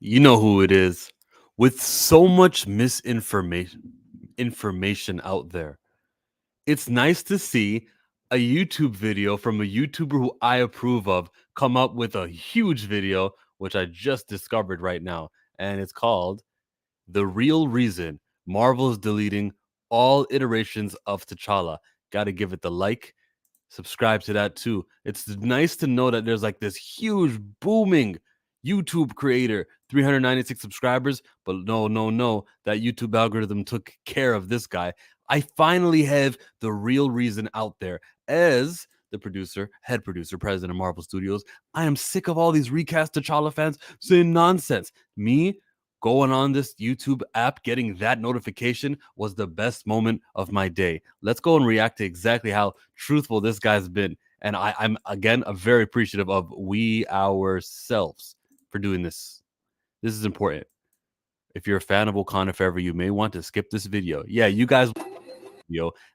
You know who it is. With so much information out there, it's nice to see a YouTube video from a YouTuber who I approve of come up with a huge video, which I just discovered right now. And it's called The Real Reason Marvel is Deleting All Iterations of T'Challa. Got to give it the like, subscribe to that too. It's nice to know that there's like this huge booming YouTube creator, 396 subscribers, but no, that YouTube algorithm took care of this guy. I finally have the real reason out there. As the producer, head producer, president of Marvel Studios, I am sick of all these recast T'Challa fans saying nonsense. Me going on this YouTube app, getting that notification was the best moment of my day. Let's go and react to exactly how truthful this guy's been. And I'm again very appreciative of we ourselves for doing this. This is important. If you're a fan of Wakanda Forever, you may want to skip this video. Yeah, you guys,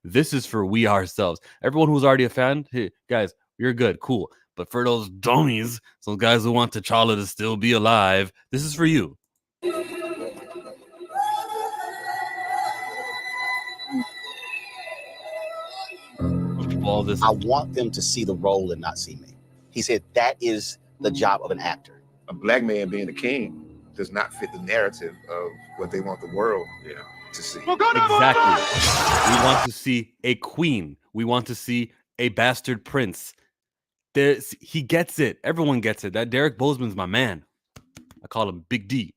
this is for we ourselves. Everyone who's already a fan, hey, guys, you're good, cool. But for those dummies, those guys who want T'Challa to still be alive, this is for you. All this. I want them to see the role and not see me. He said that is the job of an actor. A black man being the king does not fit the narrative of what they want the world to see. Exactly. We want to see a queen. We want to see a bastard prince. He gets it. Everyone gets it. That Derek Boseman's my man. I call him Big D.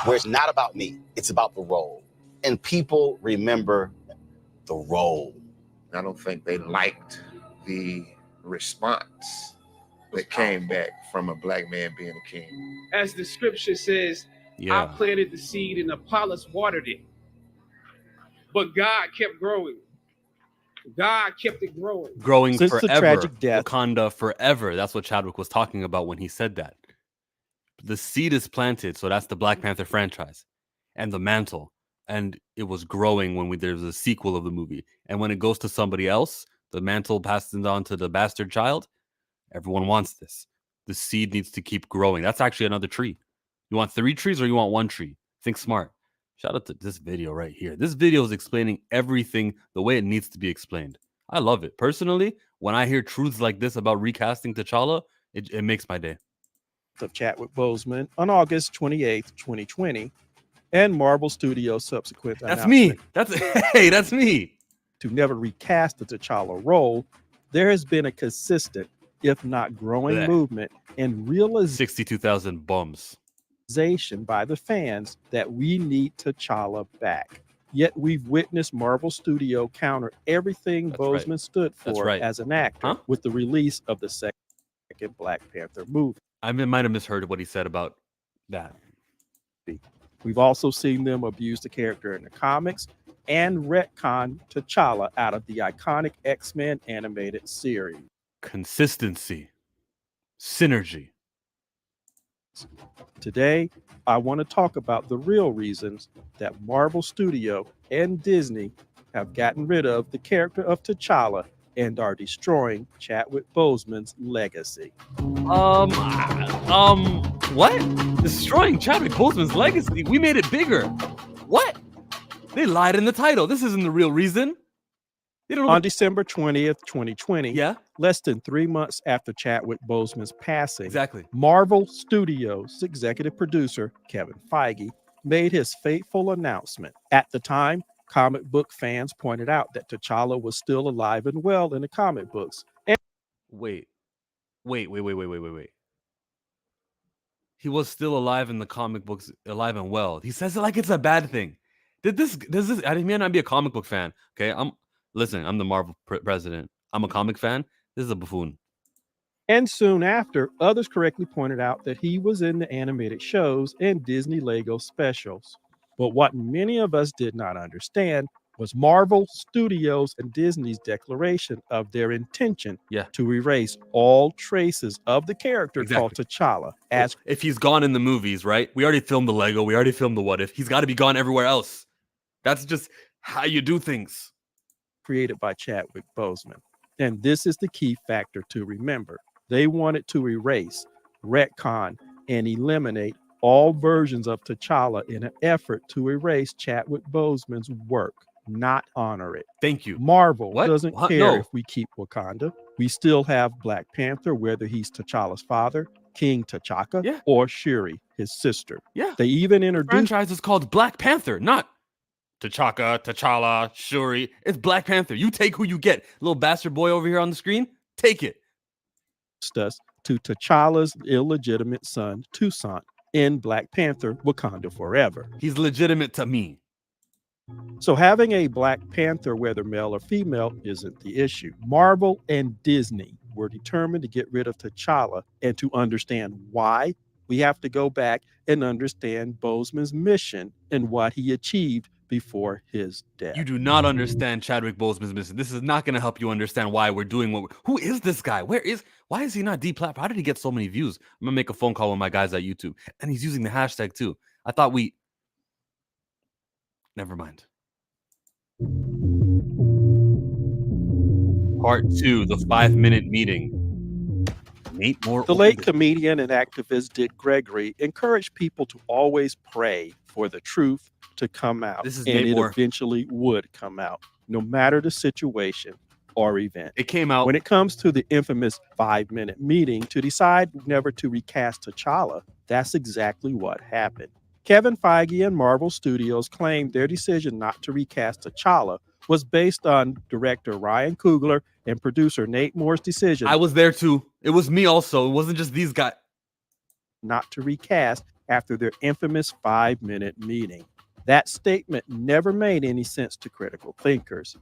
Where it's not about me, it's about the role. And people remember the role. I don't think they liked the response that came back from a black man being a king. As the scripture says, I planted the seed and Apollos watered it. But God kept growing. God kept it growing. Growing Since forever. the tragic death. Wakanda forever. That's what Chadwick was talking about when he said that. The seed is planted, so that's the Black Panther franchise. And the mantle. And it was growing when there's a sequel of the movie. And when it goes to somebody else, the mantle passes on to the bastard child. Everyone wants this. The seed needs to keep growing. That's actually another tree. You want 3 trees or you want 1 tree? Think smart. Shout out to this video right here. This video is explaining everything the way it needs to be explained. I love it. Personally, when I hear truths like this about recasting T'Challa, it makes my day. Of Chadwick Boseman on August 28th, 2020, and Marvel Studios' subsequent That's me. That's me. To never recast the T'Challa role, there has been a consistent, if not growing, movement and realization 62,000 bums by the fans that we need T'Challa back. Yet we've witnessed Marvel Studio counter everything Boseman stood for as an actor with the release of the second Black Panther movie. I might have misheard what he said about that. We've also seen them abuse the character in the comics and retcon T'Challa out of the iconic X-Men animated series. Consistency. Synergy. Today, I want to talk about the real reasons that Marvel Studio and Disney have gotten rid of the character of T'Challa and are destroying Chadwick Boseman's legacy. What? Destroying Chadwick Boseman's legacy? We made it bigger. What? They lied in the title. This isn't the real reason. On December 20th, 2020, less than 3 months after Chadwick Boseman's passing, Marvel Studios executive producer Kevin Feige made his fateful announcement. At the time, comic book fans pointed out that T'Challa was still alive and well in the comic books. And Wait. He was still alive in the comic books, alive and well. He says it like it's a bad thing. Does this? I may not be a comic book fan. Okay, listen. I'm the Marvel president. I'm a comic fan. This is a buffoon. And soon after, others correctly pointed out that he was in the animated shows and Disney Lego specials. But what many of us did not understand was Marvel Studios and Disney's declaration of their intention to erase all traces of the character called T'Challa. As if he's gone in the movies, right? We already filmed the Lego. We already filmed the What If. He's got to be gone everywhere else. That's just how you do things. Created by Chadwick Boseman. And this is the key factor to remember. They wanted to erase, retcon, and eliminate all versions of T'Challa in an effort to erase Chadwick Boseman's work, not honor it. Thank you. Marvel What? doesn't What? care No. if we keep Wakanda. We still have Black Panther, whether he's T'Challa's father, King T'Chaka, Yeah. or Shuri, his sister. Yeah. They even The introduced franchise is called Black Panther, not T'Chaka, T'Challa, Shuri. It's Black Panther. You take who you get. Little bastard boy over here on the screen, take it. us to T'Challa's illegitimate son, Toussaint, in Black Panther, Wakanda Forever. He's legitimate to me. So having a Black Panther, whether male or female, isn't the issue. Marvel and Disney were determined to get rid of T'Challa, and to understand why, we have to go back and understand Boseman's mission and what he achieved before his death. You do not understand Chadwick Boseman's mission. This is not going to help you understand why we're doing what who is this guy? Why is he not deplatformed? How did he get so many views? I'm going to make a phone call with my guys at YouTube. And he's using the hashtag too. I thought never mind. Part 2, the 5-minute meeting. Nate Moore. The late comedian and activist Dick Gregory encouraged people to always pray for the truth to come out. This is and Nate it Moore. eventually would come out, no matter the situation or event. It came out. When it comes to the infamous 5-minute meeting to decide never to recast T'Challa, that's exactly what happened. Kevin Feige and Marvel Studios claimed their decision not to recast T'Challa was based on director Ryan Coogler and producer Nate Moore's decision. I was there too. It was me also. It wasn't just these guys. Not to recast after their infamous 5-minute meeting. That statement never made any sense to critical thinkers.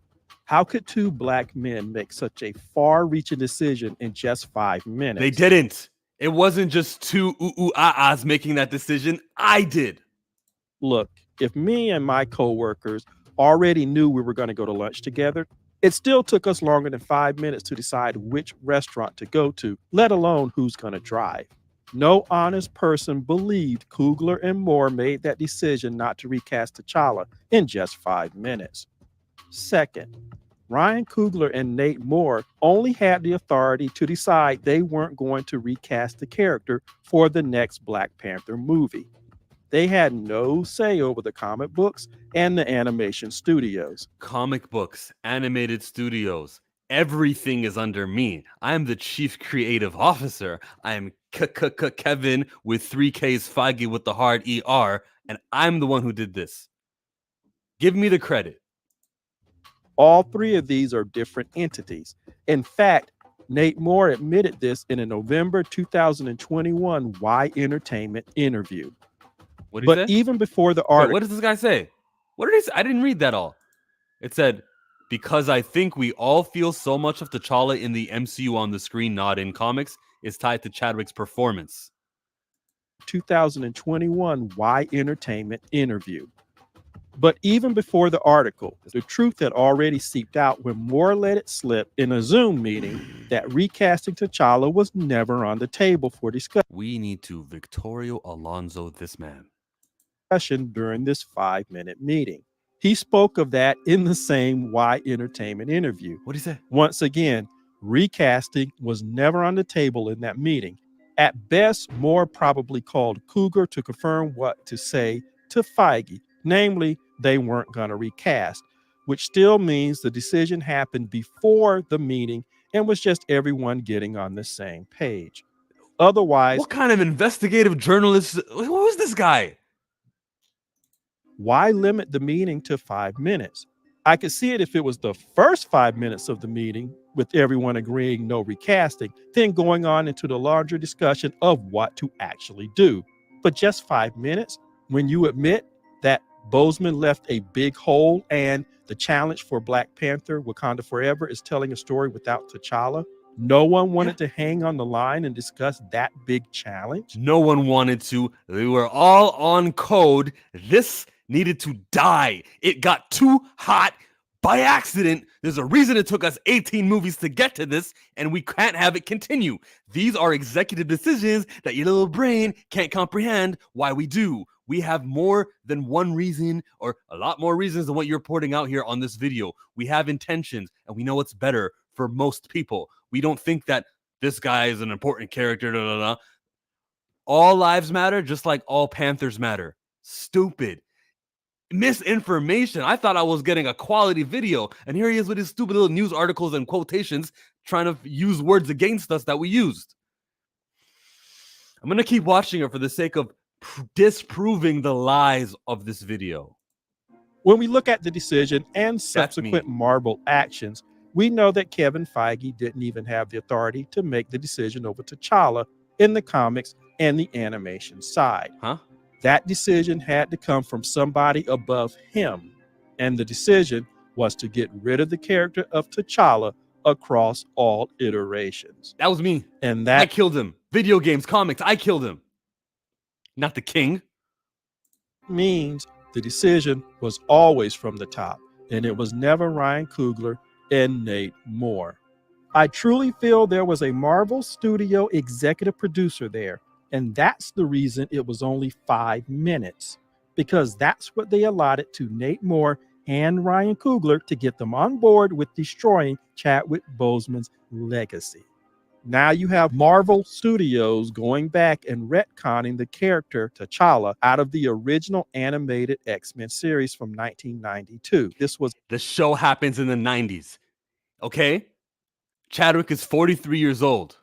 How could two Black men make such a far-reaching decision in just 5 minutes? They didn't. It wasn't just two ooh-ah-ahs making that decision. I did. Look, if me and my coworkers already knew we were going to go to lunch together, it still took us longer than 5 minutes to decide which restaurant to go to, let alone who's going to drive. No honest person believed Coogler and Moore made that decision not to recast T'Challa in just 5 minutes. Second, Ryan Coogler and Nate Moore only had the authority to decide they weren't going to recast the character for the next Black Panther movie. They had no say over the comic books and the animation studios. Comic books, animated studios, everything is under me. I am the chief creative officer. I am Kevin with 3Ks, Feige with the hard ER, and I'm the one who did this. Give me the credit. All three of these are different entities. In fact, Nate Moore admitted this in a November 2021 Y Entertainment interview. What did he say? Even before the article... Wait, what does this guy say? What did he say? I didn't read that all. It said, because I think we all feel so much of T'Challa in the MCU on the screen, not in comics, is tied to Chadwick's performance. 2021 Y Entertainment interview. But even before the article, the truth had already seeped out when Moore let it slip in a Zoom meeting that recasting T'Challa was never on the table for discussion. We need to Victorio Alonso this man. During this 5-minute meeting. He spoke of that in the same Y Entertainment interview. What did he say? Once again, recasting was never on the table in that meeting. At best, Moore probably called Coogler to confirm what to say to Feige, namely, they weren't going to recast, which still means the decision happened before the meeting and was just everyone getting on the same page. Otherwise, what kind of investigative journalist? Who was this guy? Why limit the meeting to 5 minutes? I could see it if it was the first 5 minutes of the meeting with everyone agreeing no recasting, then going on into the larger discussion of what to actually do. But just 5 minutes when you admit that Boseman left a big hole and the challenge for Black Panther Wakanda Forever is telling a story without T'Challa? No one wanted to hang on the line and discuss that big challenge? No one wanted to. We were all on code. This needed to die. It got too hot by accident. There's a reason it took us 18 movies to get to this, and we can't have it continue. These are executive decisions that your little brain can't comprehend why we do. We have more than one reason, or a lot more reasons than what you're putting out here on this video. We have intentions, and we know what's better for most people. We don't think that this guy is an important character. All lives matter, just like all Panthers matter. Stupid. Misinformation. I thought I was getting a quality video, and here he is with his stupid little news articles and quotations trying to use words against us that we used. I'm going to keep watching it for the sake of disproving the lies of this video. When we look at the decision and subsequent Marvel actions, we know that Kevin Feige didn't even have the authority to make the decision over TChalla in the comics and the animation side. That decision had to come from somebody above him, and the decision was to get rid of the character of TChalla across all iterations. That was me. And that I killed him. Video games, comics, I killed him. Not the king. Means the decision was always from the top, and it was never Ryan Coogler and Nate Moore. I truly feel there was a Marvel Studio executive producer there, and that's the reason it was only 5 minutes, because that's what they allotted to Nate Moore and Ryan Coogler to get them on board with destroying Chadwick Boseman's legacy. Now you have Marvel Studios going back and retconning the character T'Challa out of the original animated X-Men series from 1992. The show happens in the 90s. Okay? Chadwick is 43 years old.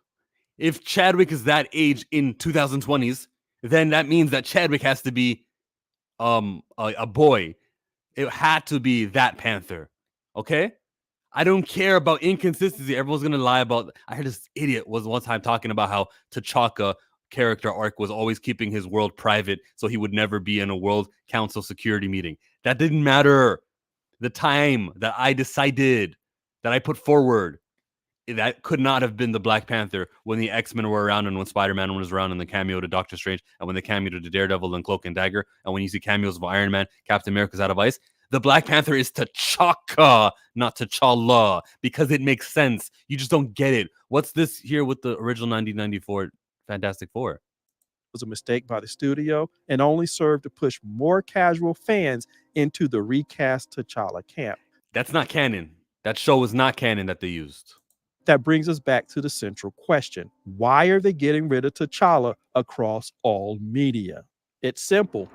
If Chadwick is that age in 2020s, then that means that Chadwick has to be a boy. It had to be that Panther. Okay? I don't care about inconsistency. Everyone's going to lie about... I heard this idiot was one time talking about how T'Chaka character arc was always keeping his world private so he would never be in a World Council security meeting. That didn't matter. The time that I decided, that I put forward, that could not have been the Black Panther when the X-Men were around and when Spider-Man was around and the cameo to Doctor Strange and when the cameo to Daredevil and Cloak and Dagger and when you see cameos of Iron Man, Captain America's Out of Ice. The Black Panther is T'Chaka, not T'Challa, because it makes sense. You just don't get it. What's this here with the original 1994 Fantastic Four? Was a mistake by the studio and only served to push more casual fans into the recast T'Challa camp. That's not canon. That show was not canon that they used. That brings us back to the central question. Why are they getting rid of T'Challa across all media? It's simple.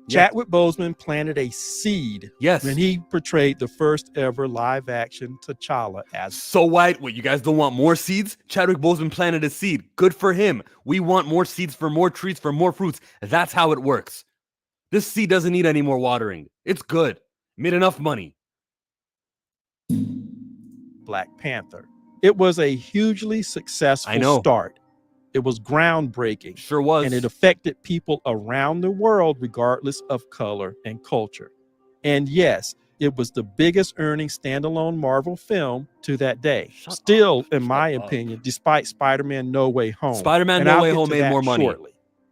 Chadwick Boseman planted a seed when he portrayed the first ever live action T'Challa as... So what? Wait, you guys don't want more seeds? Chadwick Boseman planted a seed. Good for him. We want more seeds for more trees, for more fruits. That's how it works. This seed doesn't need any more watering. It's good. Made enough money. Black Panther. It was a hugely successful start. It was groundbreaking. Sure was. And it affected people around the world regardless of color and culture. And yes, it was the biggest earning standalone Marvel film to that day. In my opinion, despite Spider-Man No Way Home. Spider-Man No Way Home made more money.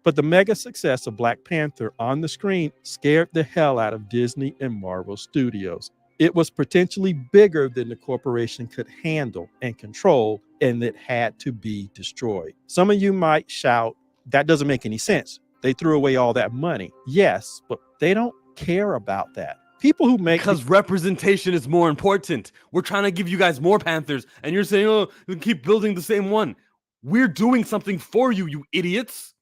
But the mega success of Black Panther on the screen scared the hell out of Disney and Marvel Studios. It was potentially bigger than the corporation could handle and control, and it had to be destroyed. Some of you might shout, that doesn't make any sense. They threw away all that money. Yes, but they don't care about that. People who make... Because representation is more important. We're trying to give you guys more Panthers, and you're saying, oh, we keep building the same one. We're doing something for you, you idiots.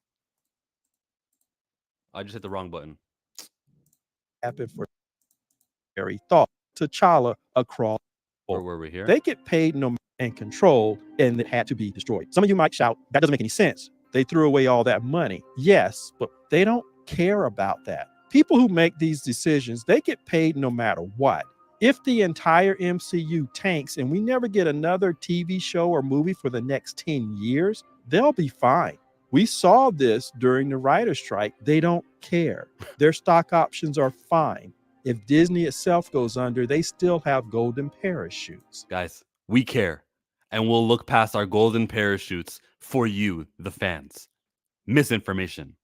I just hit the wrong button. Happened for very thought. T'Challa across. Or were we here? They get paid and control, and it had to be destroyed. Some of you might shout, that doesn't make any sense. They threw away all that money. Yes, but they don't care about that. People who make these decisions, they get paid no matter what. If the entire MCU tanks and we never get another TV show or movie for the next 10 years, they'll be fine. We saw this during the writer's strike. They don't care. Their stock options are fine. If Disney itself goes under, they still have golden parachutes. Guys, we care. And we'll look past our golden parachutes for you, the fans. Misinformation.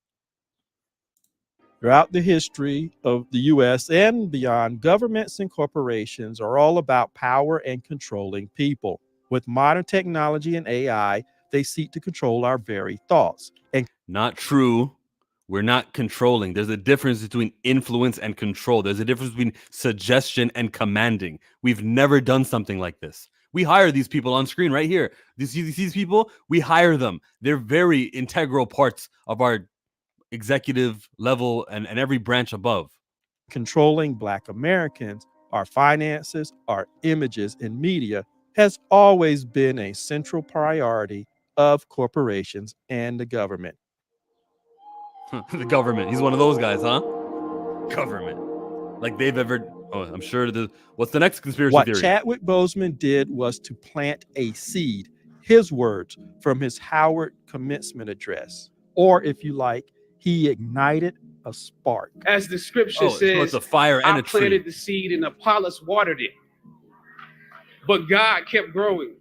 Throughout the history of the US and beyond, governments and corporations are all about power and controlling people. With modern technology and AI, they seek to control our very thoughts. And not true. We're not controlling. There's a difference between influence and control. There's a difference between suggestion and commanding. We've never done something like this. We hire these people on screen right here. These people, we hire them. They're very integral parts of our executive level and every branch above. Controlling Black Americans, our finances, our images, and media has always been a central priority of corporations and the government. The government. He's one of those guys, huh? Government. Like they've ever. Oh, I'm sure. What's the next conspiracy What theory? Chadwick Boseman did was to plant a seed, his words, from his Howard commencement address. Or if you like, he ignited a spark. As the scripture Oh, so says, it's a fire and I a tree. planted the seed and Apollos watered it. But God kept growing.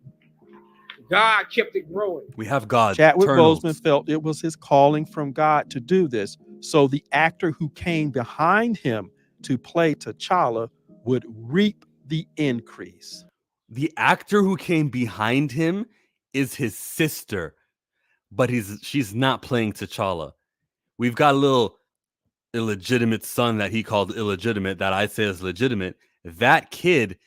God kept it growing. We have God. Chadwick Eternals. Boseman felt it was his calling from God to do this. So the actor who came behind him to play T'Challa would reap the increase. The actor who came behind him is his sister, but she's not playing T'Challa. We've got a little illegitimate son that he called illegitimate that I say is legitimate. That kid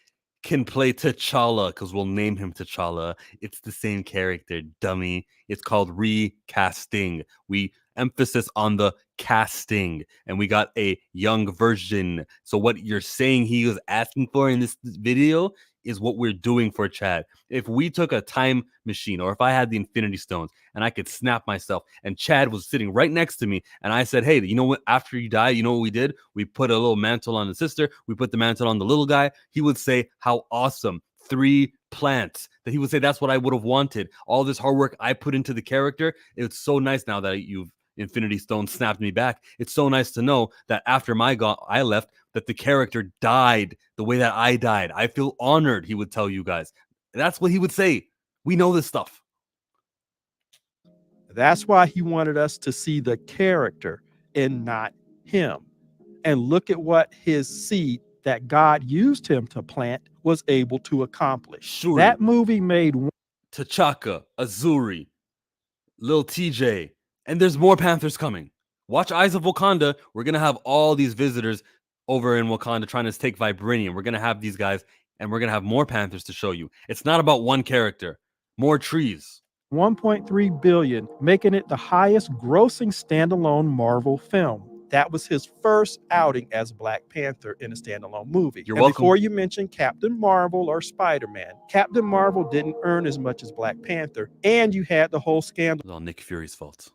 can play T'Challa because we'll name him T'Challa. It's the same character, dummy. It's called recasting. We emphasis on the casting, and we got a young version. So what you're saying he was asking for in this video is what we're doing for Chad. If we took a time machine, or if I had the Infinity Stones and I could snap myself, and Chad was sitting right next to me, and I said, hey, you know what, after you die, you know what we did? We put a little mantle on the sister, we put the mantle on the little guy. He would say, how awesome. 3 plants. That he would say, that's what I would have wanted. All this hard work I put into the character. It's so nice now that you've Infinity Stone snapped me back. It's so nice to know that after I left, that the character died the way that I died. I feel honored, he would tell you guys. That's what he would say. We know this stuff. That's why he wanted us to see the character and not him. And look at what his seed that God used him to plant was able to accomplish. Shuri, that movie made T'Chaka, Azuri, Lil TJ, and there's more Panthers coming. Watch Eyes of Wakanda. We're going to have all these visitors over in Wakanda trying to take Vibranium. We're going to have these guys, and we're going to have more Panthers to show you. It's not about one character. More trees. 1.3 billion, making it the highest grossing standalone Marvel film. That was his first outing as Black Panther in a standalone movie. You're welcome. Before you mention Captain Marvel or Spider-Man, Captain Marvel didn't earn as much as Black Panther, and you had the whole scandal. It was all Nick Fury's fault.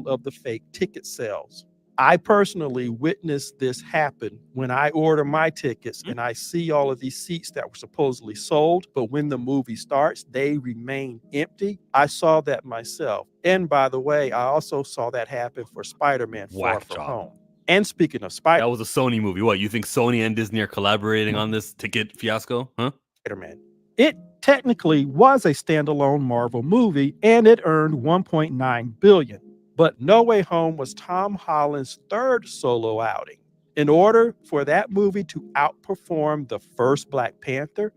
Of the fake ticket sales. I personally witnessed this happen when I order my tickets and I see all of these seats that were supposedly sold, but when the movie starts, they remain empty. I saw that myself. And by the way, I also saw that happen for Spider-Man Far From Home. And speaking of That was a Sony movie. What, you think Sony and Disney are collaborating on this ticket fiasco? Huh? Spider-Man. It technically was a standalone Marvel movie and it earned $1.9 billion. But No Way Home was Tom Holland's third solo outing. In order for that movie to outperform the first Black Panther,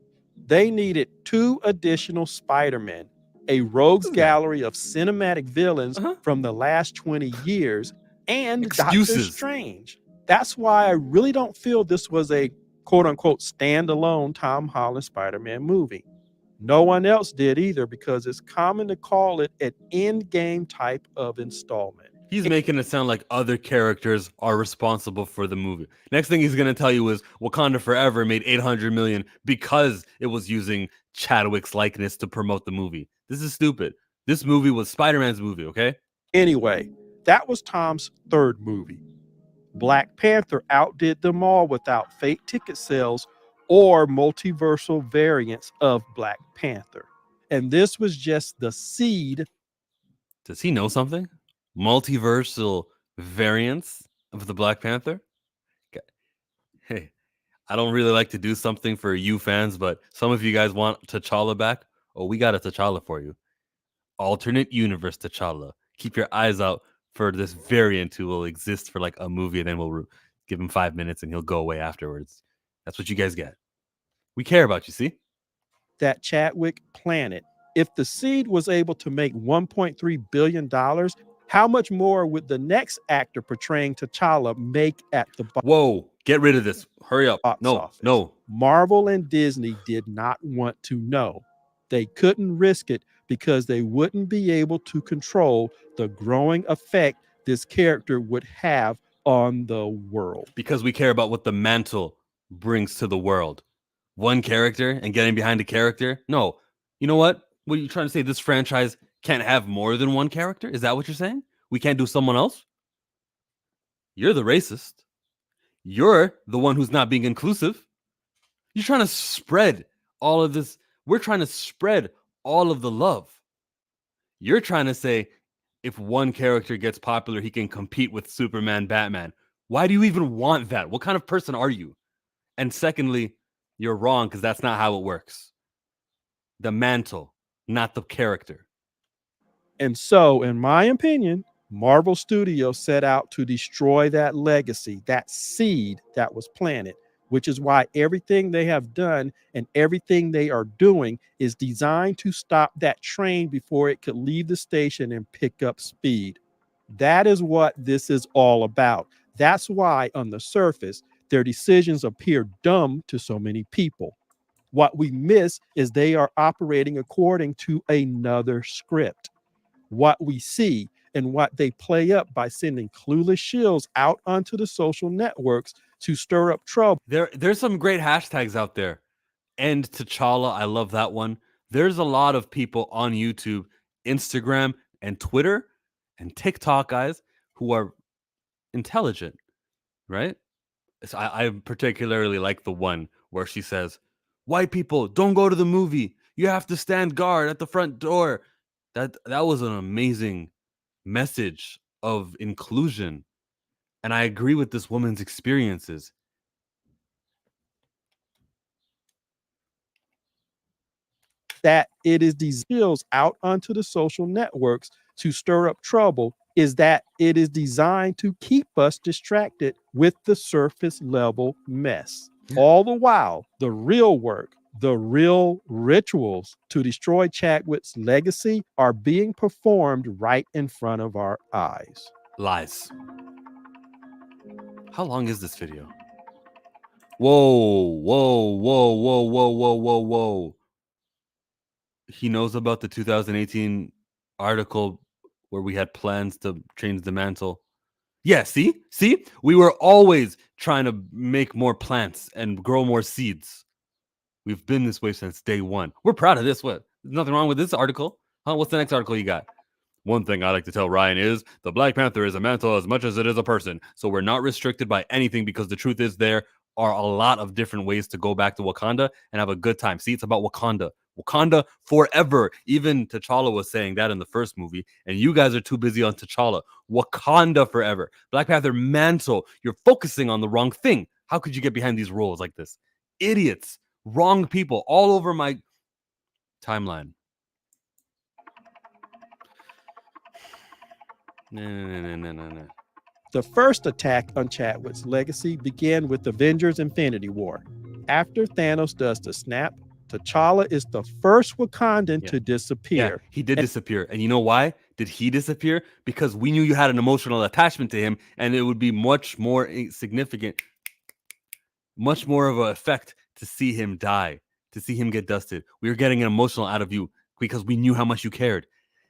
they needed 2 additional Spider-Men, a rogues gallery of cinematic villains from the last 20 years, and Excuses. Doctor Strange. That's why I really don't feel this was a quote-unquote standalone Tom Holland Spider-Man movie. No one else did either because it's common to call it an end-game type of installment. He's making it sound like other characters are responsible for the movie. Next thing he's going to tell you is Wakanda Forever made $800 million because it was using Chadwick's likeness to promote the movie. This is stupid. This movie was Spider-Man's movie, okay? Anyway, that was Tom's third movie. Black Panther outdid them all without fake ticket sales or multiversal variants of Black Panther. And this was just the seed. Does he know something? Multiversal variants of the Black Panther? Hey, I don't really like to do something for you fans, but some of you guys want T'Challa back. Oh, we got a T'Challa for you. Alternate universe T'Challa. Keep your eyes out for this variant who will exist for like a movie, and then we'll give him 5 minutes and he'll go away afterwards. That's what you guys get. We care about you, see? That Chadwick planted. If the seed was able to make $1.3 billion, How much more would the next actor portraying T'Challa make at the Whoa, get rid of this. Hurry up. box No, office? no. Marvel and Disney did not want to know. They couldn't risk it because they wouldn't be able to control the growing effect this character would have on the world. Because we care about what the mantle brings to the world. One character and getting behind a character? No. You know what? What are you trying to say? This franchise can't have more than one character? Is that what you're saying? We can't do someone else? You're the racist. You're the one who's not being inclusive. You're trying to spread all of this. We're trying to spread all of the love. You're trying to say if one character gets popular, he can compete with Superman, Batman. Why do you even want that? What kind of person are you? And secondly, you're wrong because that's not how it works. The mantle, not the character. And so, in my opinion, Marvel Studios set out to destroy that legacy, that seed that was planted, which is why everything they have done and everything they are doing is designed to stop that train before it could leave the station and pick up speed. That is what this is all about. That's why, on the surface, their decisions appear dumb to so many people. What we miss is they are operating according to another script. What we see and what they play up by sending clueless shills out onto the social networks to stir up trouble. There's some great hashtags out there. And T'Challa, I love that one. There's a lot of people on YouTube, Instagram, and Twitter, and TikTok, guys, who are intelligent, right? So I particularly like the one where she says, white people, don't go to the movie. You have to stand guard at the front door. That was an amazing message of inclusion. And I agree with this woman's experiences. That it is these bills out onto the social networks to stir up trouble is that it is designed to keep us distracted with the surface level mess. All the while, the real work, the real rituals to destroy Chadwick's legacy are being performed right in front of our eyes. Lies. How long is this video? Whoa, whoa, whoa, whoa, whoa, whoa, whoa, whoa. He knows about the 2018 article where we had plans to change the mantle. Yeah, see? We were always trying to make more plants and grow more seeds. We've been this way since day one. We're proud of this. What? There's nothing wrong with this article. Huh? What's the next article you got? One thing I like to tell Ryan is the Black Panther is a mantle as much as it is a person. So we're not restricted by anything because the truth is there are a lot of different ways to go back to Wakanda and have a good time. See, it's about Wakanda. Wakanda forever. Even T'Challa was saying that in the first movie, and you guys are too busy on T'Challa. Wakanda forever. Black Panther mantle. You're focusing on the wrong thing. How could you get behind these roles like this? Idiots. Wrong people all over my timeline. No. The first attack on Chadwick's legacy began with Avengers Infinity War. After Thanos does the snap, T'Challa is the first Wakandan to disappear. Yeah, he did disappear. And you know why did he disappear? Because we knew you had an emotional attachment to him, and it would be much more significant, much more of an effect to see him die, to see him get dusted. We were getting an emotional out of you because we knew how much you cared.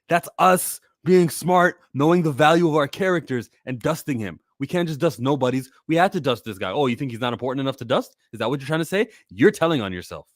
That's us being smart, knowing the value of our characters, and dusting him. We can't just dust nobodies. We had to dust this guy. Oh, you think he's not important enough to dust? Is that what you're trying to say? You're telling on yourself.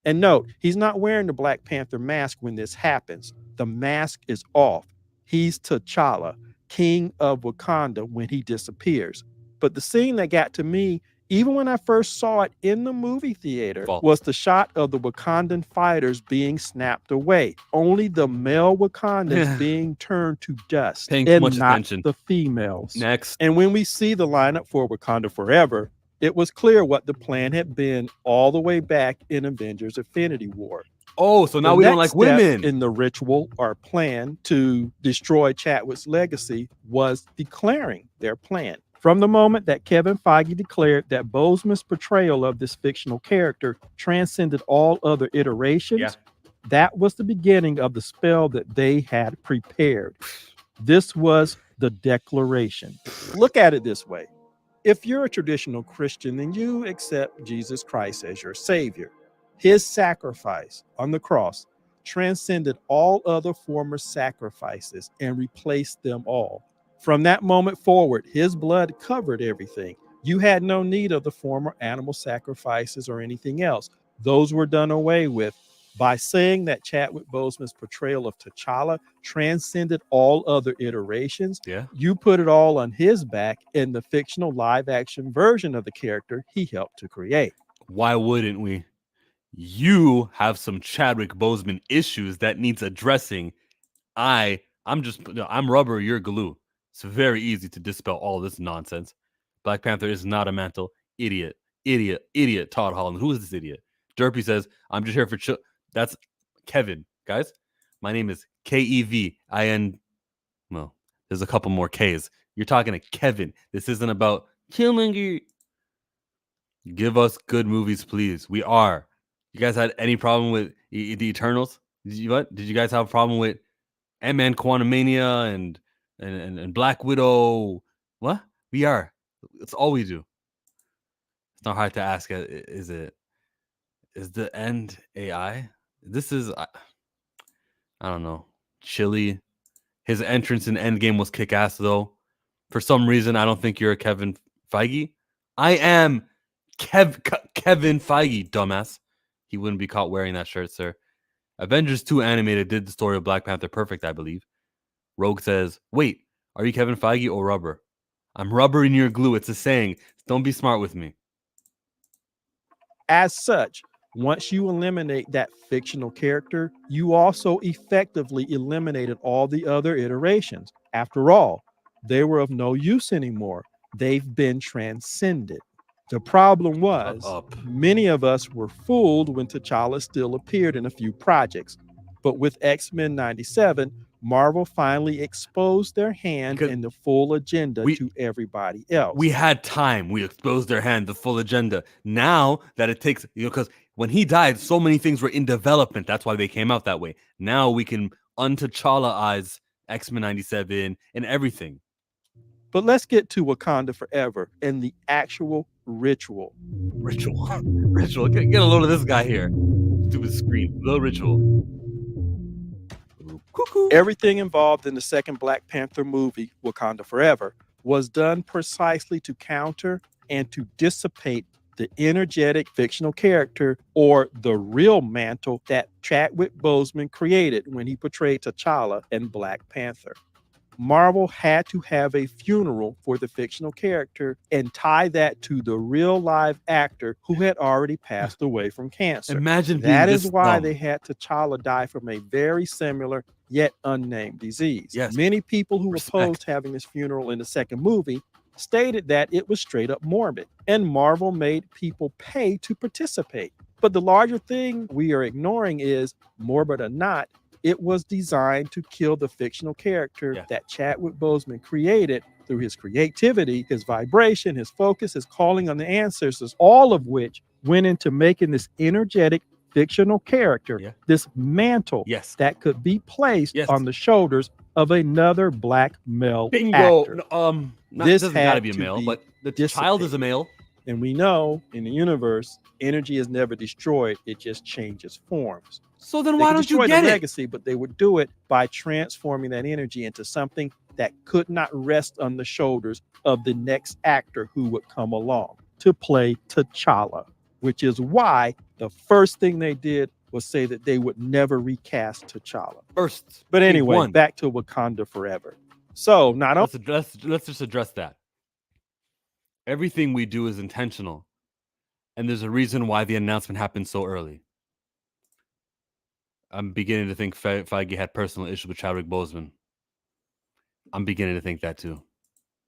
And note, he's not wearing the Black Panther mask when this happens. The mask is off. He's T'Challa, king of Wakanda, when he disappears. But the scene that got to me, even when I first saw it in the movie theater, was the shot of the Wakandan fighters being snapped away. Only the male Wakandans being turned to dust. Paying too much attention. The females. Next. And when we see the lineup for Wakanda Forever, it was clear what the plan had been all the way back in Avengers Infinity War. Oh, so now we don't like women. In the ritual or plan to destroy Chadwick's legacy was declaring their plan. From the moment that Kevin Feige declared that Boseman's portrayal of this fictional character transcended all other iterations, that was the beginning of the spell that they had prepared. This was the declaration. Look at it this way. If you're a traditional Christian, then you accept Jesus Christ as your Savior. His sacrifice on the cross transcended all other former sacrifices and replaced them all. From that moment forward, his blood covered everything. You had no need of the former animal sacrifices or anything else. Those were done away with. By saying that Chadwick Boseman's portrayal of T'Challa transcended all other iterations, you put it all on his back in the fictional live action version of the character he helped to create. Why wouldn't we? You have some Chadwick Boseman issues that needs addressing. I'm rubber, you're glue. It's very easy to dispel all this nonsense. Black Panther is not a mantle. Idiot. Todd Holland. Who is this idiot? Derpy says, I'm just here for That's Kevin. Guys, my name is Kevin. Well, there's a couple more Ks. You're talking to Kevin. This isn't about Killmonger. Give us good movies, please. We are. You guys had any problem with the Eternals? Did you guys have a problem with Ant-Man Quantumania and Black Widow? What? We are. That's all we do. It's not hard to ask. Is the end AI? This is, I don't know, chilly. His entrance in Endgame was kick-ass, though. For some reason, I don't think you're a Kevin Feige. I am Kevin Feige, dumbass. He wouldn't be caught wearing that shirt, sir. Avengers 2 animated did the story of Black Panther perfect, I believe. Rogue says, wait, are you Kevin Feige or rubber? I'm rubber in your glue. It's a saying. Don't be smart with me. As such, once you eliminate that fictional character, you also effectively eliminated all the other iterations. After all, they were of no use anymore. They've been transcended. The problem was, many of us were fooled when T'Challa still appeared in a few projects. But with X-Men 97, Marvel finally exposed their hand and the full agenda to everybody else. We had time. We exposed their hand, the full agenda. Now that it takes, because when he died, so many things were in development. That's why they came out that way. Now we can un-T'Challa-ize X-Men 97 and everything. But let's get to Wakanda Forever and the actual ritual. Ritual. Get a load of this guy here. Stupid screen. The ritual. Cuckoo. Everything involved in the second Black Panther movie, Wakanda Forever, was done precisely to counter and to dissipate the energetic fictional character or the real mantle that Chadwick Boseman created when he portrayed T'Challa in Black Panther. Marvel had to have a funeral for the fictional character and tie that to the real live actor who had already passed away from cancer. Imagine that is why they had T'Challa die from a very similar yet unnamed disease. Yes. Many people who opposed having this funeral in the second movie stated that it was straight up morbid, and Marvel made people pay to participate. But the larger thing we are ignoring is, morbid or not, it was designed to kill the fictional character that Chadwick Boseman created through his creativity, his vibration, his focus, his calling on the ancestors, all of which went into making this energetic fictional character, this mantle that could be placed on the shoulders of another Black male actor. This doesn't got to be a male, but the child is a male. And we know in the universe, energy is never destroyed. It just changes forms. So then why don't you get the legacy, but they would do it by transforming that energy into something that could not rest on the shoulders of the next actor who would come along to play T'Challa, which is why the first thing they did was say that they would never recast T'Challa. But anyway, back to Wakanda Forever. So not only let's just address that. Everything we do is intentional, and there's a reason why the announcement happened so early. I'm beginning to think Feige had personal issues with Chadwick Boseman. I'm beginning to think that too.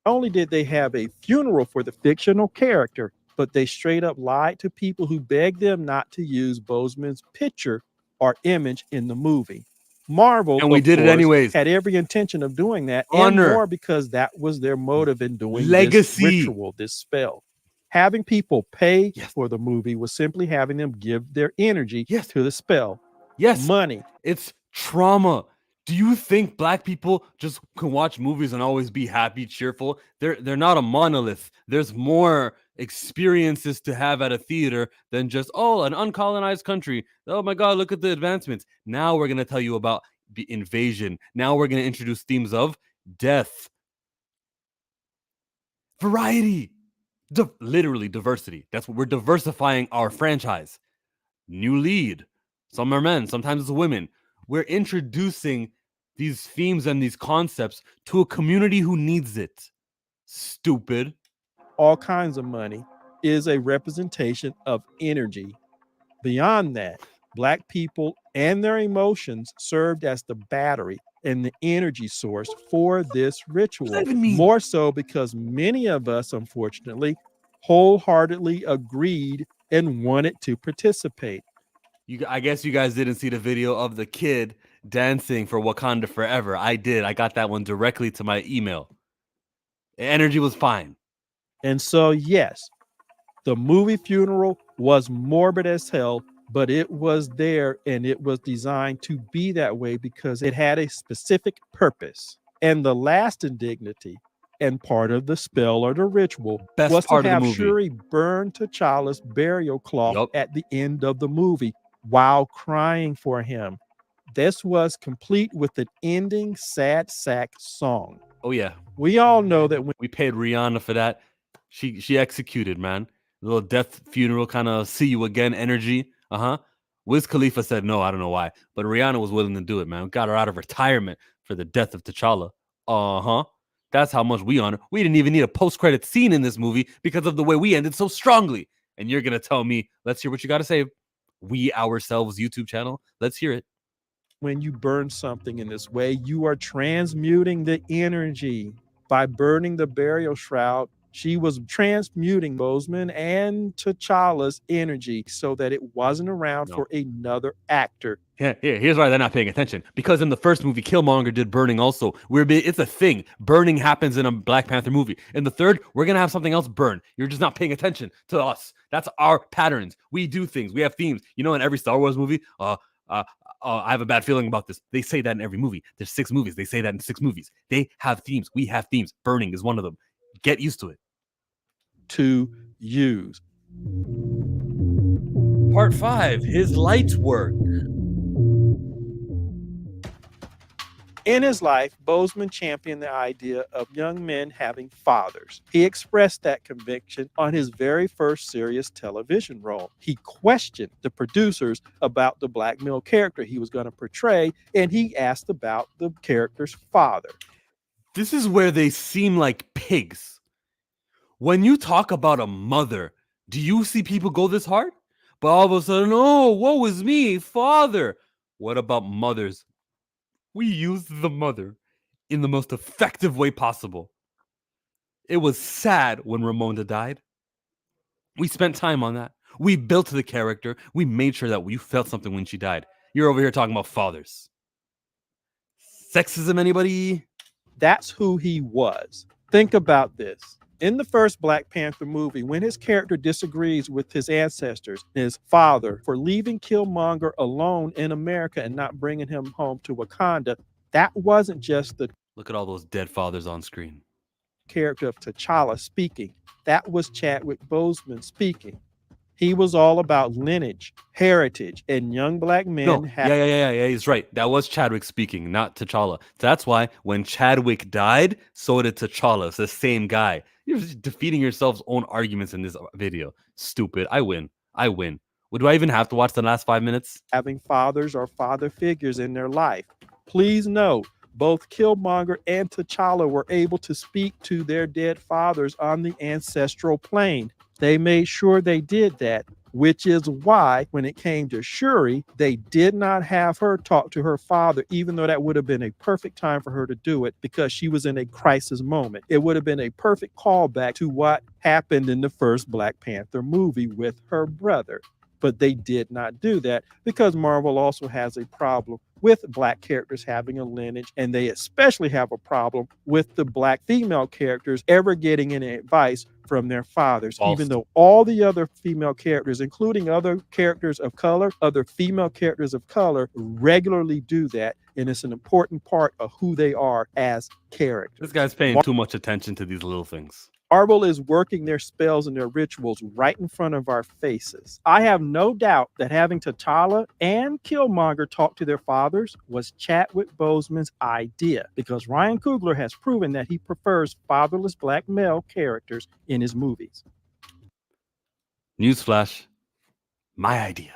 Not only did they have a funeral for the fictional character, but they straight up lied to people who begged them not to use Boseman's picture or image in the movie. Marvel, and we did it anyways, had every intention of doing that, and more because that was their motive in doing this ritual, this spell. Having people pay for the movie was simply having them give their energy to the spell. Yes, money. It's trauma Do you think black people just can watch movies and always be happy, cheerful? They're not a monolith. There's more experiences to have at a theater than just, oh, an uncolonized country. Oh my God, look at the advancements. Now we're gonna tell you about the invasion. Now we're gonna introduce themes of death, variety, literally diversity. That's what we're diversifying our franchise. New lead. Some are men, sometimes it's women. We're introducing these themes and these concepts to a community who needs it. Stupid. All kinds of money is a representation of energy. Beyond that, black people and their emotions served as the battery and the energy source for this ritual. What does that even mean? More so because many of us, unfortunately, wholeheartedly agreed and wanted to participate. I guess you guys didn't see the video of the kid dancing for Wakanda Forever. I did. I got that one directly to my email. Energy was fine. And so, yes, the movie Funeral was morbid as hell, but it was there and it was designed to be that way because it had a specific purpose. And the last indignity and part of the spell or the ritual Best was to part of the have movie. Shuri burn T'Challa's burial cloth Yup. at the end of the movie while crying for him. This was complete with an ending sad sack song. Oh yeah. We all know that when We paid Rihanna for that. She executed, man. A little death funeral kind of see you again energy. Wiz Khalifa said no, I don't know why. But Rihanna was willing to do it, man. We got her out of retirement for the death of T'Challa. That's how much we honor. We didn't even need a post-credit scene in this movie because of the way we ended so strongly. And you're going to tell me, let's hear what you got to say. We Ourselves YouTube channel. Let's hear it. When you burn something in this way, you are transmuting the energy. By burning the burial shroud, she was transmuting Boseman and T'Challa's energy so that it wasn't around for another actor. Yeah, here's why they're not paying attention. Because in the first movie, Killmonger did burning also. It's a thing. Burning happens in a Black Panther movie. In the third, we're going to have something else burn. You're just not paying attention to us. That's our patterns. We do things. We have themes. You know, in every Star Wars movie, I have a bad feeling about this. They say that in every movie. There's 6 movies. They say that in 6 movies. They have themes. We have themes. Burning is one of them. Get used to it. To use. Part 5, his light work. In his life, Boseman championed the idea of young men having fathers. He expressed that conviction on his very first serious television role. He questioned the producers about the black male character he was going to portray, and he asked about the character's father. This is where they seem like pigs. When you talk about a mother, do you see people go this hard? But all of a sudden, oh, woe is me, father. What about mothers? We used the mother in the most effective way possible. It was sad when Ramonda died. We spent time on that. We built the character. We made sure that you felt something when she died. You're over here talking about fathers. Sexism, anybody? That's who he was. Think about this. In the first Black Panther movie, when his character disagrees with his ancestors, his father, for leaving Killmonger alone in America and not bringing him home to Wakanda, that wasn't just the Look at all those dead fathers on screen. Character of T'Challa speaking. That was Chadwick Boseman speaking. He was all about lineage, heritage, and young black men. He's right. That was Chadwick speaking, not T'Challa. That's why when Chadwick died, so did T'Challa. It's the same guy. You're just defeating yourselves own arguments in this video. Stupid. I win. Well, do I even have to watch the last 5 minutes? Having fathers or father figures in their life. Please note, both Killmonger and T'Challa were able to speak to their dead fathers on the ancestral plane. They made sure they did that, which is why when it came to Shuri, they did not have her talk to her father, even though that would have been a perfect time for her to do it because she was in a crisis moment. It would have been a perfect callback to what happened in the first Black Panther movie with her brother. But they did not do that because Marvel also has a problem with black characters having a lineage, and they especially have a problem with the black female characters ever getting any advice from their fathers, even though all the other female characters, including other characters of color, other female characters of color, regularly do that. And it's an important part of who they are as characters. This guy's paying too much attention to these little things. Marvel is working their spells and their rituals right in front of our faces. I have no doubt that having T'Challa and Killmonger talk to their fathers was Chadwick Boseman's idea, because Ryan Coogler has proven that he prefers fatherless black male characters in his movies. Newsflash, my idea.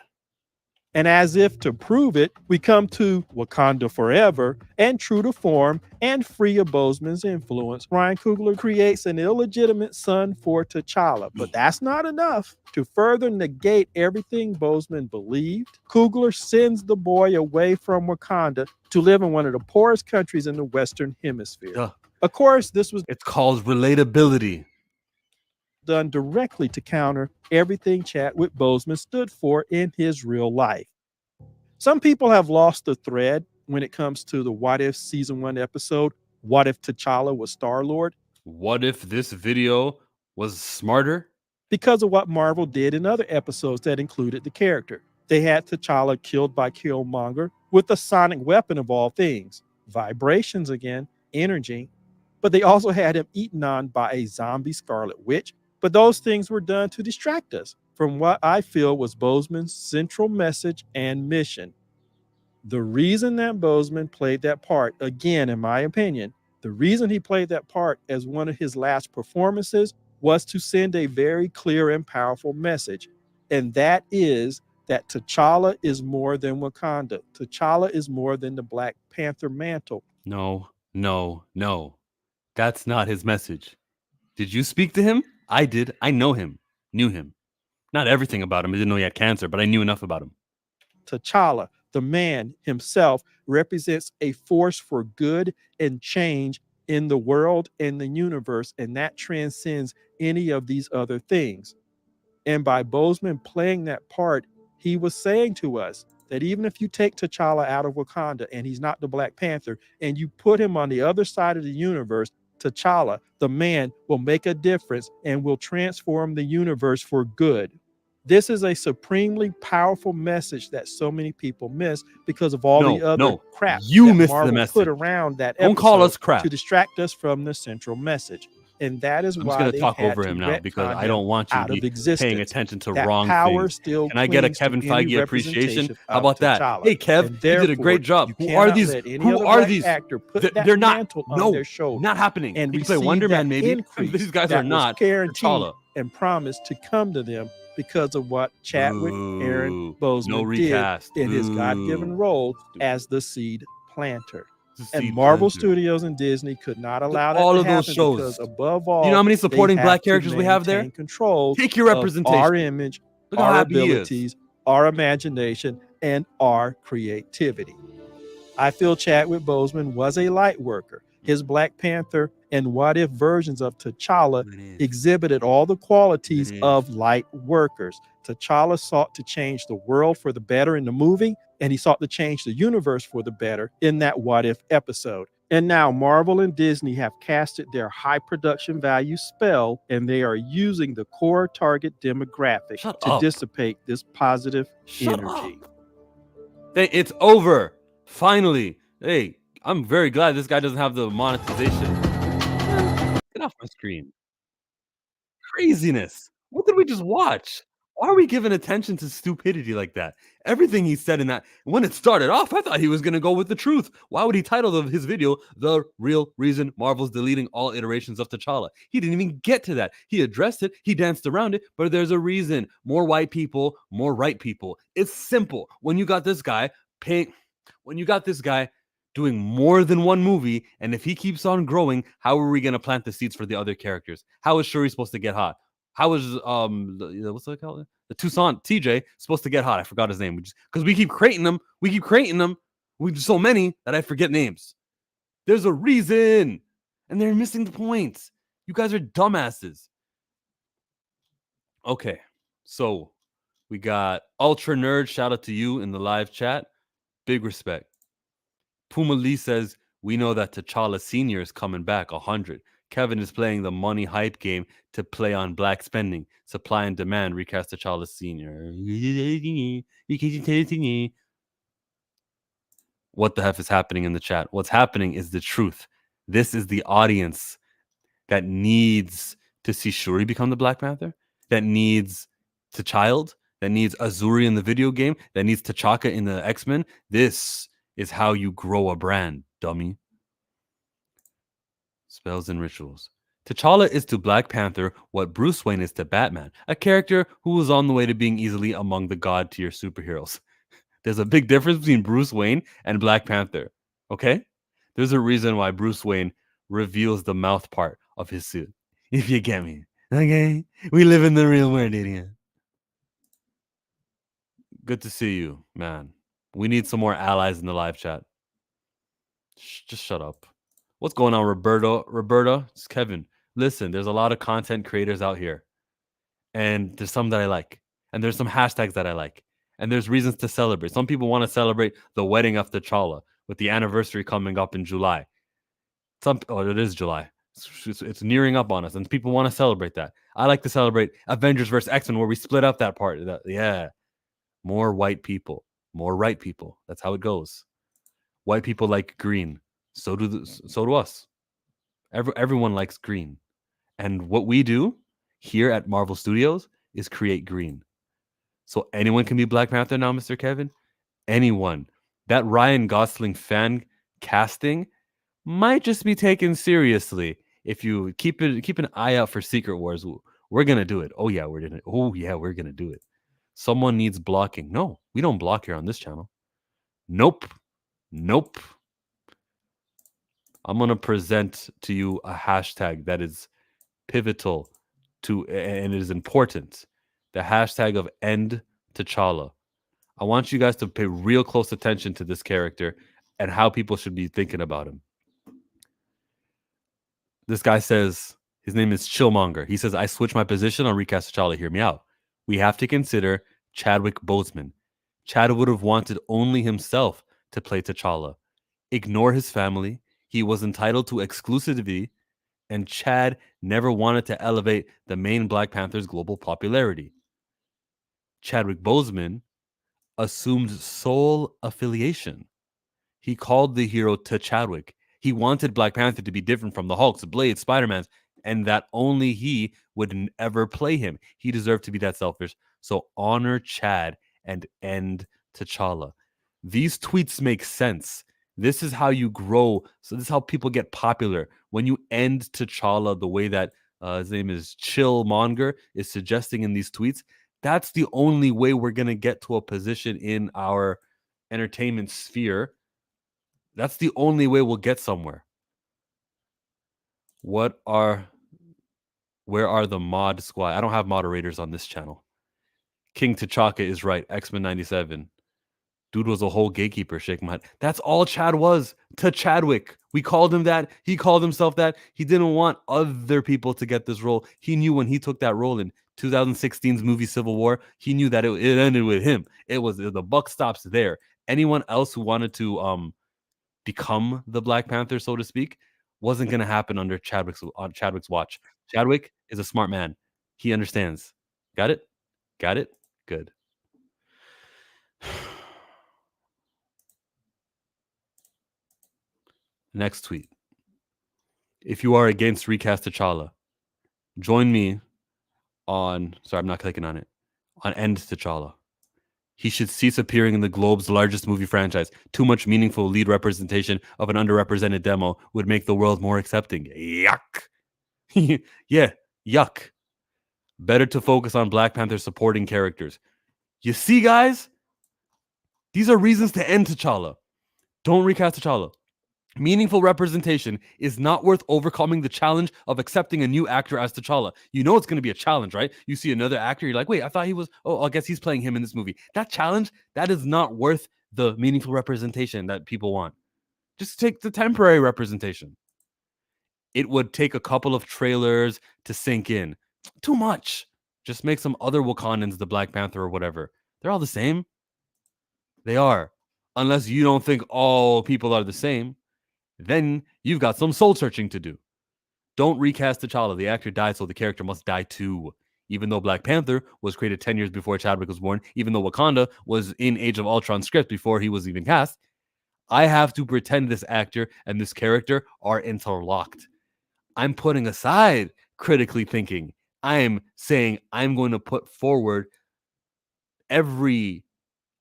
And as if to prove it, we come to Wakanda Forever, and true to form and free of Boseman's influence, Ryan Coogler creates an illegitimate son for T'Challa. But that's not enough. To further negate everything Boseman believed, Coogler sends the boy away from Wakanda to live in one of the poorest countries in the Western Hemisphere. Of course, it's called relatability. Done directly to counter everything Chadwick Boseman stood for in his real life. Some people have lost the thread when it comes to the What If Season 1 episode, What If T'Challa was Star-Lord? What if this video was smarter? Because of what Marvel did in other episodes that included the character. They had T'Challa killed by Killmonger with a sonic weapon of all things. Vibrations again, energy. But they also had him eaten on by a zombie Scarlet Witch. But those things were done to distract us from what I feel was Boseman's central message and mission. The reason that Boseman played that part, again, in my opinion, the reason he played that part as one of his last performances was to send a very clear and powerful message. And that is that T'Challa is more than Wakanda. T'Challa is more than the Black Panther mantle. No. That's not his message. Did you speak to him? I did. I know him. Knew him. Not everything about him. I didn't know he had cancer, but I knew enough about him. T'Challa, the man himself, represents a force for good and change in the world and the universe, and that transcends any of these other things. And by Boseman playing that part, he was saying to us that even if you take T'Challa out of Wakanda and he's not the Black Panther, and you put him on the other side of the universe, T'Challa, the man, will make a difference and will transform the universe for good. This is a supremely powerful message that so many people miss because of all the other crap you missed Marvel the message. put around that Don't call us crap to distract us from the central message. And that is why I'm just going to talk over him now because I don't want you to be paying attention to wrong things. Can I get a Kevin Feige appreciation? How about that? T'Challa. Hey, Kev, you did a great job. Who are these? Who are these? They're not. No, not happening. And you play Wonder Man, maybe. These guys are not. Guaranteed and promised to come to them because of what Chadwick Aaron Boseman did in his God-given role as the seed planter. And Marvel Studios and Disney could not allow that all to of those happen shows. Because above all, you know how many supporting black characters we have there? Control. Take your representation. Our image, our abilities, our imagination, and our creativity. I feel Chadwick Boseman was a light worker. His Black Panther and What If versions of T'Challa exhibited all the qualities of light workers. T'Challa sought to change the world for the better in the movie, and he sought to change the universe for the better in that What If episode. And now Marvel and Disney have casted their high production value spell, and they are using the core target demographic to dissipate this positive energy. It's over. Finally. Hey, I'm very glad this guy doesn't have the monetization. Get off my screen. Craziness. What did we just watch? Why are we giving attention to stupidity like that? Everything he said in that, when it started off, I thought he was going to go with the truth. Why would he title his video, The Real Reason Marvel's Deleting All Iterations of T'Challa? He didn't even get to that. He addressed it. He danced around it, but there's a reason. More white people, more right people. It's simple. When you got this guy doing more than one movie, and if he keeps on growing, how are we going to plant the seeds for the other characters? How is Shuri supposed to get hot? How is what's it called? The Toussaint TJ supposed to get hot? I forgot his name. Because we keep creating them. We do so many that I forget names. There's a reason, and they're missing the point. You guys are dumbasses. Okay, so we got Ultra Nerd. Shout out to you in the live chat. Big respect. Puma Lee says, we know that T'Challa Sr. is coming back 100. Kevin is playing the money hype game to play on black spending. Supply and demand, recast T'Challa Sr. What the heck is happening in the chat? What's happening is the truth. This is the audience that needs to see Shuri become the Black Panther, that needs T'Child, that needs Azuri in the video game, that needs T'Chaka in the X-Men. This is how you grow a brand, dummy. Spells and rituals. T'Challa is to Black Panther what Bruce Wayne is to Batman, a character who was on the way to being easily among the god tier superheroes. There's a big difference between Bruce Wayne and Black Panther, okay? There's a reason why Bruce Wayne reveals the mouth part of his suit, if you get me. Okay? We live in the real world, idiot. Good to see you, man. We need some more allies in the live chat. Just shut up. What's going on, Roberta? It's Kevin. Listen, there's a lot of content creators out here. And there's some that I like. And there's some hashtags that I like. And there's reasons to celebrate. Some people want to celebrate the wedding of T'Challa with the anniversary coming up in July. It is July. It's nearing up on us, and people want to celebrate that. I like to celebrate Avengers vs. X-Men, where we split up that part. Yeah, more white people, more right people. That's how it goes. White people like green. So do us. Everyone likes green, and what we do here at Marvel Studios is create green. So anyone can be Black Panther now, Mr. Kevin. Anyone. That Ryan Gosling fan casting might just be taken seriously if you keep an eye out for Secret Wars. We're gonna do it. Oh yeah, we're gonna do it. Someone needs blocking. No, we don't block here on this channel. Nope. I'm gonna present to you a hashtag that is pivotal to, and it is important. The hashtag of end T'Challa. I want you guys to pay real close attention to this character and how people should be thinking about him. This guy says, his name is Chillmonger. He says, I switched my position on recast T'Challa. Hear me out. We have to consider Chadwick Boseman. Chad would have wanted only himself to play T'Challa. Ignore his family. He was entitled to exclusivity, and Chad never wanted to elevate the main Black Panther's global popularity. Chadwick Boseman assumed sole affiliation. He called the hero T'Chadwick. He wanted Black Panther to be different from the Hulks, Blade, Spider-Mans, and that only he would ever play him. He deserved to be that selfish. So honor Chad and end T'Challa. These tweets make sense. This is how you grow. So this is how people get popular. When you end T'Challa the way that his name is Chillmonger is suggesting in these tweets, that's the only way we're going to get to a position in our entertainment sphere. That's the only way we'll get somewhere. Where are the mod squad? I don't have moderators on this channel. King T'Chaka is right. X-Men 97. Dude was a whole gatekeeper, shaking my head. That's all Chad was. T'Chadwick. We called him that. He called himself that. He didn't want other people to get this role. He knew when he took that role in 2016's movie Civil War, he knew that it ended with him. It was the buck stops there. Anyone else who wanted to become the Black Panther, so to speak, wasn't going to happen under Chadwick's watch. Chadwick is a smart man. He understands. Got it? Good. Next tweet. If you are against recast T'Challa, join me on, sorry, I'm not clicking on it, on end T'Challa. He should cease appearing in the globe's largest movie franchise. Too much meaningful lead representation of an underrepresented demo would make the world more accepting. Yuck. Yeah, yuck. Better to focus on Black Panther supporting characters. You see, guys? These are reasons to end T'Challa. Don't recast T'Challa. Meaningful representation is not worth overcoming the challenge of accepting a new actor as T'Challa. You know it's going to be a challenge, right? You see another actor, you're like, wait, I thought he was, I guess he's playing him in this movie. That challenge, that is not worth the meaningful representation that people want. Just take the temporary representation. It would take a couple of trailers to sink in. Too much. Just make some other Wakandans the Black Panther or whatever. They're all the same. They are. Unless you don't think all people are the same, then you've got some soul searching to do. Don't recast T'Challa. The actor died, so the character must die too. Even though Black Panther was created 10 years before Chadwick was born, even though Wakanda was in Age of Ultron script before he was even cast, I have to pretend this actor and this character are interlocked. I'm putting aside critically thinking. I am saying I'm going to put forward every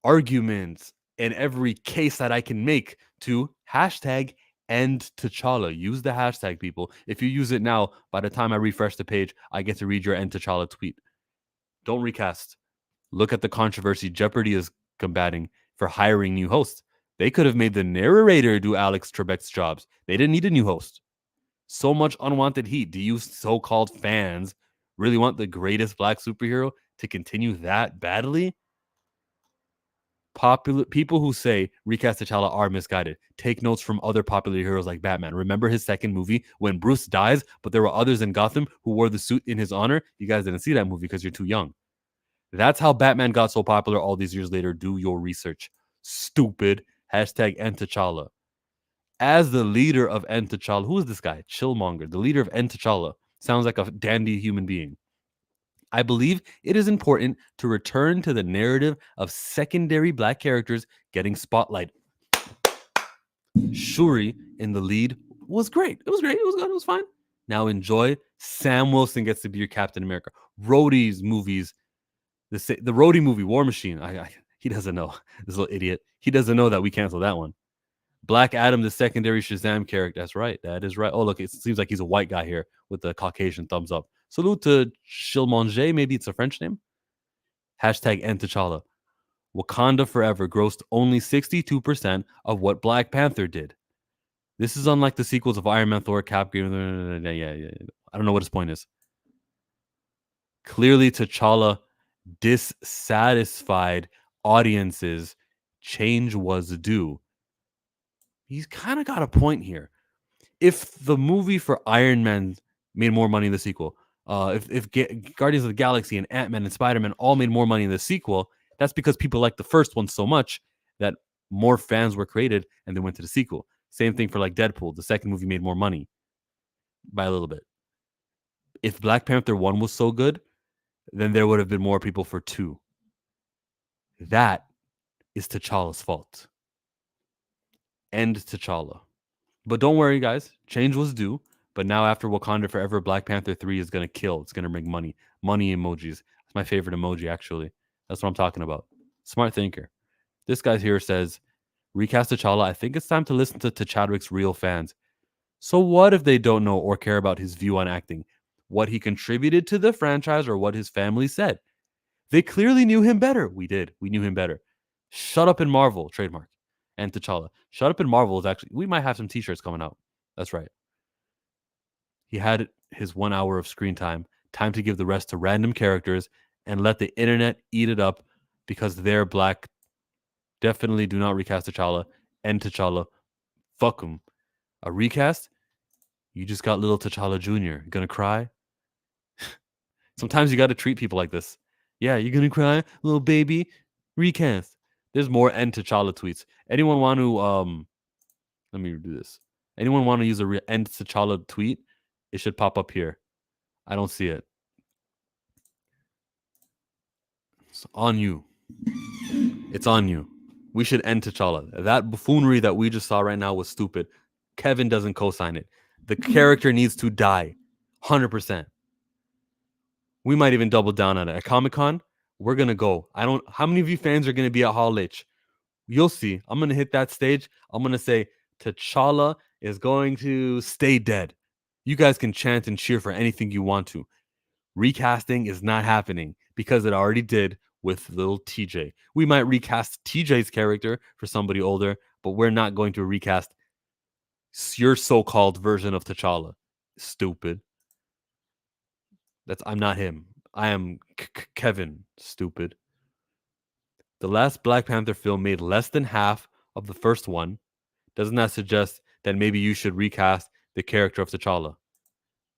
argument and every case that I can make to hashtag end T'Challa. Use the hashtag, people. If you use it now, by the time I refresh the page, I get to read your end T'Challa tweet. Don't recast. Look at the controversy Jeopardy is combating for hiring new hosts. They could have made the narrator do Alex Trebek's jobs. They didn't need a new host. So much unwanted heat. Do you so-called fans really want the greatest black superhero to continue that badly? Popular people who say recast T'Challa are misguided. Take notes from other popular heroes like Batman. Remember his second movie when Bruce dies, but there were others in Gotham who wore the suit in his honor? You guys didn't see that movie because you're too young. That's how Batman got so popular all these years later. Do your research. Stupid. Hashtag end T'Challa. As the leader of end T'Challa, who is this guy? Chillmonger. The leader of end T'Challa. Sounds like a dandy human being. I believe it is important to return to the narrative of secondary black characters getting spotlight. Shuri in the lead was great. It was great. It was good. It was fine. Now enjoy. Sam Wilson gets to be your Captain America. Rhodey's movies. The Rhodey movie, War Machine. He doesn't know. This little idiot. He doesn't know that we canceled that one. Black Adam, the secondary Shazam character. That's right. That is right. Oh, look, it seems like he's a white guy here with the Caucasian thumbs up. Salute to Chillmonger. Maybe it's a French name. Hashtag end T'Challa. Wakanda Forever grossed only 62% of what Black Panther did. This is unlike the sequels of Iron Man, Thor, Cap. Yeah. I don't know what his point is. Clearly, T'Challa dissatisfied audiences. Change was due. He's kind of got a point here. If the movie for Iron Man made more money in the sequel, if Guardians of the Galaxy and Ant-Man and Spider-Man all made more money in the sequel, that's because people liked the first one so much that more fans were created and they went to the sequel. Same thing for like Deadpool. The second movie made more money by a little bit. If Black Panther 1 was so good, then there would have been more people for 2. That is T'Challa's fault. End T'Challa. But don't worry, guys. Change was due. But now after Wakanda Forever, Black Panther 3 is going to kill. It's going to make money. Money emojis. It's my favorite emoji, actually. That's what I'm talking about. Smart thinker. This guy here says, recast T'Challa. I think it's time to listen to Chadwick's real fans. So what if they don't know or care about his view on acting? What he contributed to the franchise or what his family said? They clearly knew him better. We did. We knew him better. Shut up and Marvel. Trademark. And T'Challa. Shut Up and Marvel is actually, we might have some t-shirts coming out. That's right. He had his 1 hour of screen time to give the rest to random characters and let the internet eat it up because they're black. Definitely do not recast T'Challa. End T'Challa. Fuck him. A recast? You just got little T'Challa Jr. Gonna cry? Sometimes you got to treat people like this. Yeah, you're gonna cry? Little baby? Recast. There's more end T'Challa tweets. Anyone want to let me do this. Anyone want to use a end T'Challa tweet? It should pop up here. I don't see it. It's on you. It's on you. We should end T'Challa. That buffoonery that we just saw right now was stupid. Kevin doesn't co-sign it. The character needs to die. 100%. We might even double down on it. At Comic-Con, we're going to go. How many of you fans are going to be at Hall H? You'll see. I'm going to hit that stage. I'm going to say T'Challa is going to stay dead. You guys can chant and cheer for anything you want to. Recasting is not happening because it already did with little TJ. We might recast TJ's character for somebody older, but we're not going to recast your so-called version of T'Challa. Stupid. I'm not him. I am Kevin. Stupid. The last Black Panther film made less than half of the first one. Doesn't that suggest that maybe you should recast the character of T'Challa?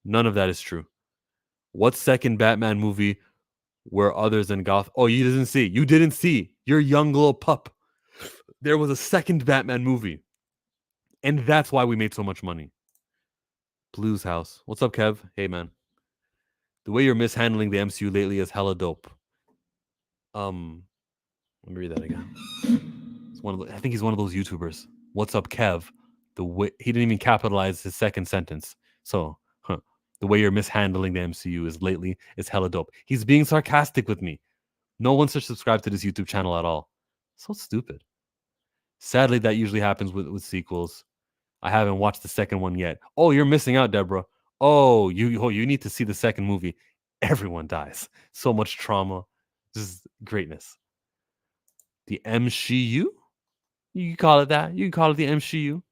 None of that is true. What second Batman movie were others in Gotham? Oh, you didn't see. You didn't see. You're a young little pup. there was a second Batman movie. And that's why we made so much money. Blues House. What's up, Kev? Hey, man. The way you're mishandling the MCU lately is hella dope. Let me read that again. I think he's one of those YouTubers. What's up, Kev? He didn't even capitalize his second sentence. So, the way you're mishandling the MCU is hella dope. He's being sarcastic with me. No one should subscribe to this YouTube channel at all. So stupid. Sadly, that usually happens with sequels. I haven't watched the second one yet. Oh, you're missing out, Deborah. Oh, you need to see the second movie. Everyone dies. So much trauma. Just greatness. The MCU? You can call it that. You can call it the MCU.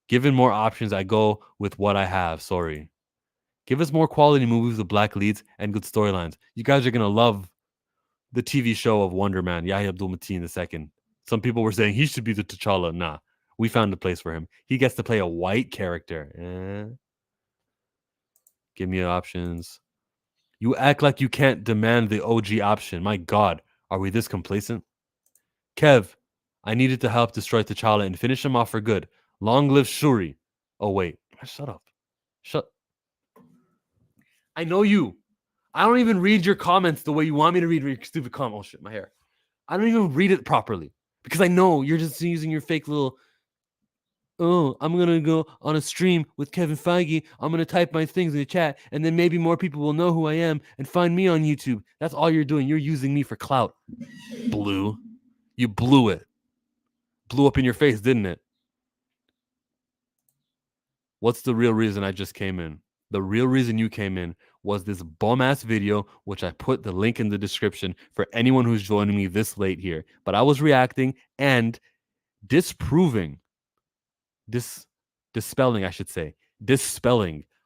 Given more options, I go with what I have. Sorry. Give us more quality movies with black leads and good storylines. You guys are going to love the TV show of Wonder Man, Yahya Abdul-Mateen II. Some people were saying he should be the T'Challa. Nah, we found a place for him. He gets to play a white character. Give me options. You act like you can't demand the OG option. My God, are we this complacent? Kev, I needed to help destroy T'Challa and finish him off for good. Long live Shuri. Oh, wait. Shut up. I know you. I don't even read your comments the way you want me to read your stupid comment. Oh, shit, my hair. I don't even read it properly because I know you're just using your fake little, oh, I'm going to go on a stream with Kevin Feige. I'm going to type my things in the chat, and then maybe more people will know who I am and find me on YouTube. That's all you're doing. You're using me for clout. Blue. You blew it. Blew up in your face, didn't it? What's the real reason I just came in? The real reason you came in was this bum-ass video, which I put the link in the description for anyone who's joining me this late here. But I was reacting and dispelling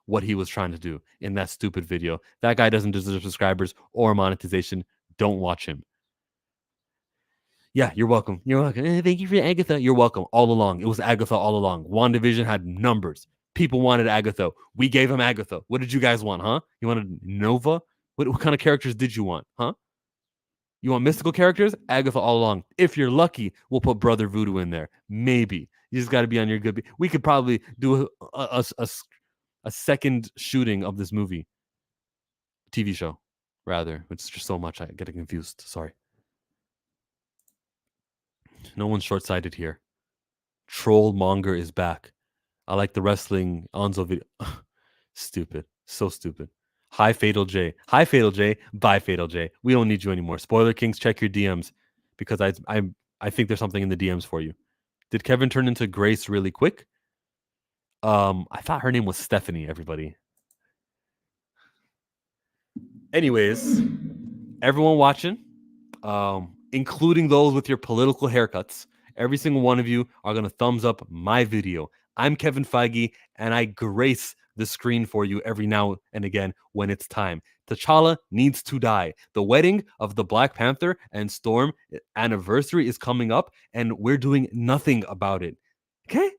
what he was trying to do in that stupid video. That guy doesn't deserve subscribers or monetization. Don't watch him. Yeah, you're welcome. You're welcome. Thank you for Agatha. You're welcome. All along. It was Agatha all along. WandaVision had numbers. People wanted Agatha. We gave him Agatha. What did you guys want, huh? You wanted Nova? What kind of characters did you want, huh? You want mystical characters? Agatha all along. If you're lucky, we'll put Brother Voodoo in there. Maybe. You just got to be on your good. We could probably do a second shooting of this movie. TV show, rather. It's just so much. I get confused. Sorry. No one's short-sighted here. Trollmonger is back. I like the wrestling Onzo video. Stupid. So stupid. Hi, Fatal J. Hi, Fatal J. Bye, Fatal J. We don't need you anymore. Spoiler Kings, check your DMs because I think there's something in the DMs for you. Did Kevin turn into Grace really quick? I thought her name was Stephanie, everybody. Anyways, everyone watching, including those with your political haircuts, every single one of you are going to thumbs up my video. I'm Kevin Feige, and I grace the screen for you every now and again when it's time. T'Challa needs to die. The wedding of the Black Panther and Storm anniversary is coming up, and we're doing nothing about it. Okay.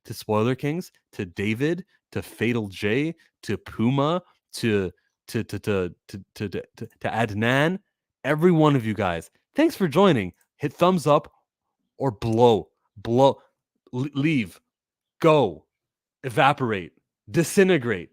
To Spoiler Kings, to David, to Fatal J, to Puma, to Adnan, every one of you guys, thanks for joining. Hit thumbs up or leave, go, evaporate, disintegrate.